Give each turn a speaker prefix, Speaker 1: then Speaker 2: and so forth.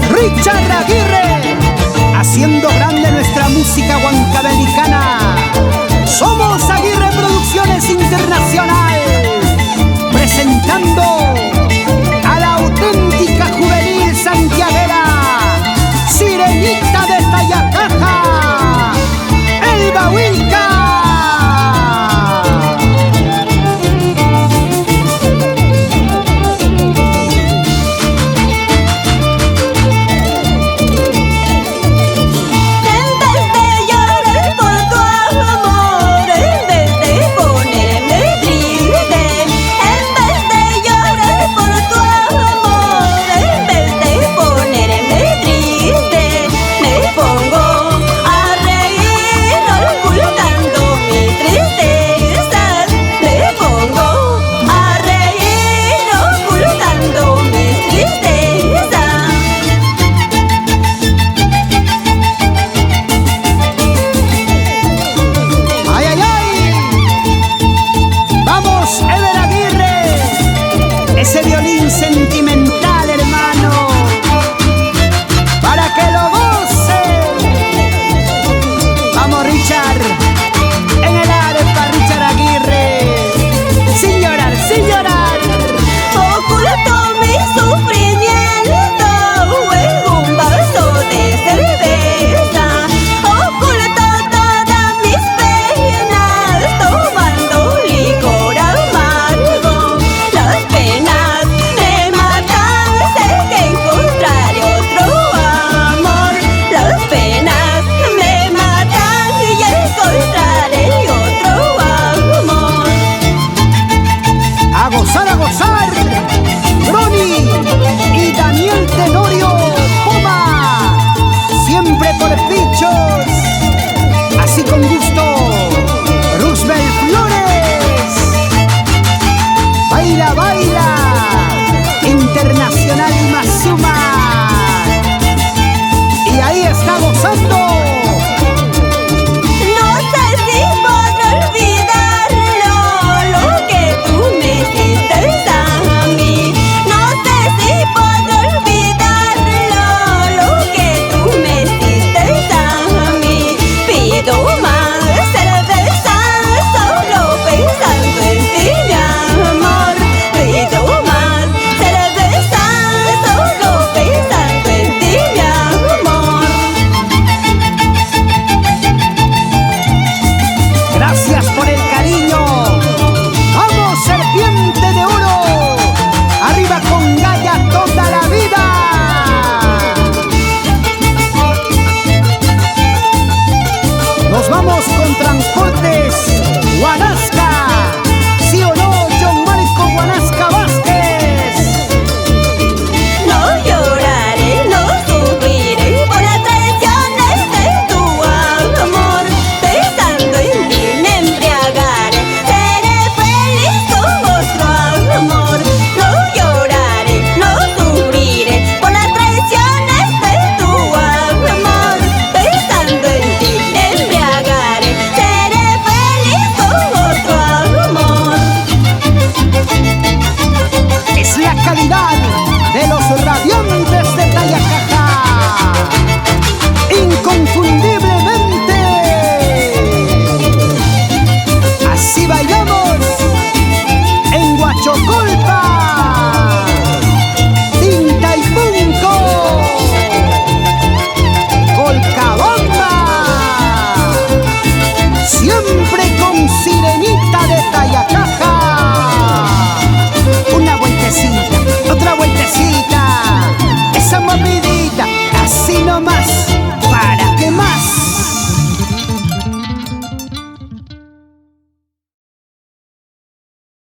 Speaker 1: Richard Aguirre, haciendo grande nuestra música huancabelicana. Somos Aguirre Producciones Internacional, presentando a la auténtica juvenil santiaguera, Sirenita de Tayacaja, Elba Wilca. Ese violín sentimental, hermano, para que lo goce. Vamos, Richard, en el arepa, Richard Aguirre, sin llorar, sin llorar.
Speaker 2: Oculto mi sufrimiento en un vaso de cerveza. Oculto todas mis penas tomando licor amargo. Las penas me matan, sé que encontraré otro amor. Las penas me matan y encontraré otro amor.
Speaker 1: A gozar, a gozar, Ronnie y Daniel Tenorio Poma, siempre por pichos, así con gusto. Roosevelt Flores, baila, baila, Internacional y Mazuma, y ahí está gozando.
Speaker 2: No sé si podré olvidarlo, lo que tú me hiciste a mí. No sé si podré olvidarlo, lo que tú me hiciste a mí. Pido más cerveza solo pensando en ti, mi amor. Pido más cerveza solo pensando en ti, mi amor.
Speaker 1: Gracias por el cariño. Vamos, serpiente de oro, arriba con Gaya toda la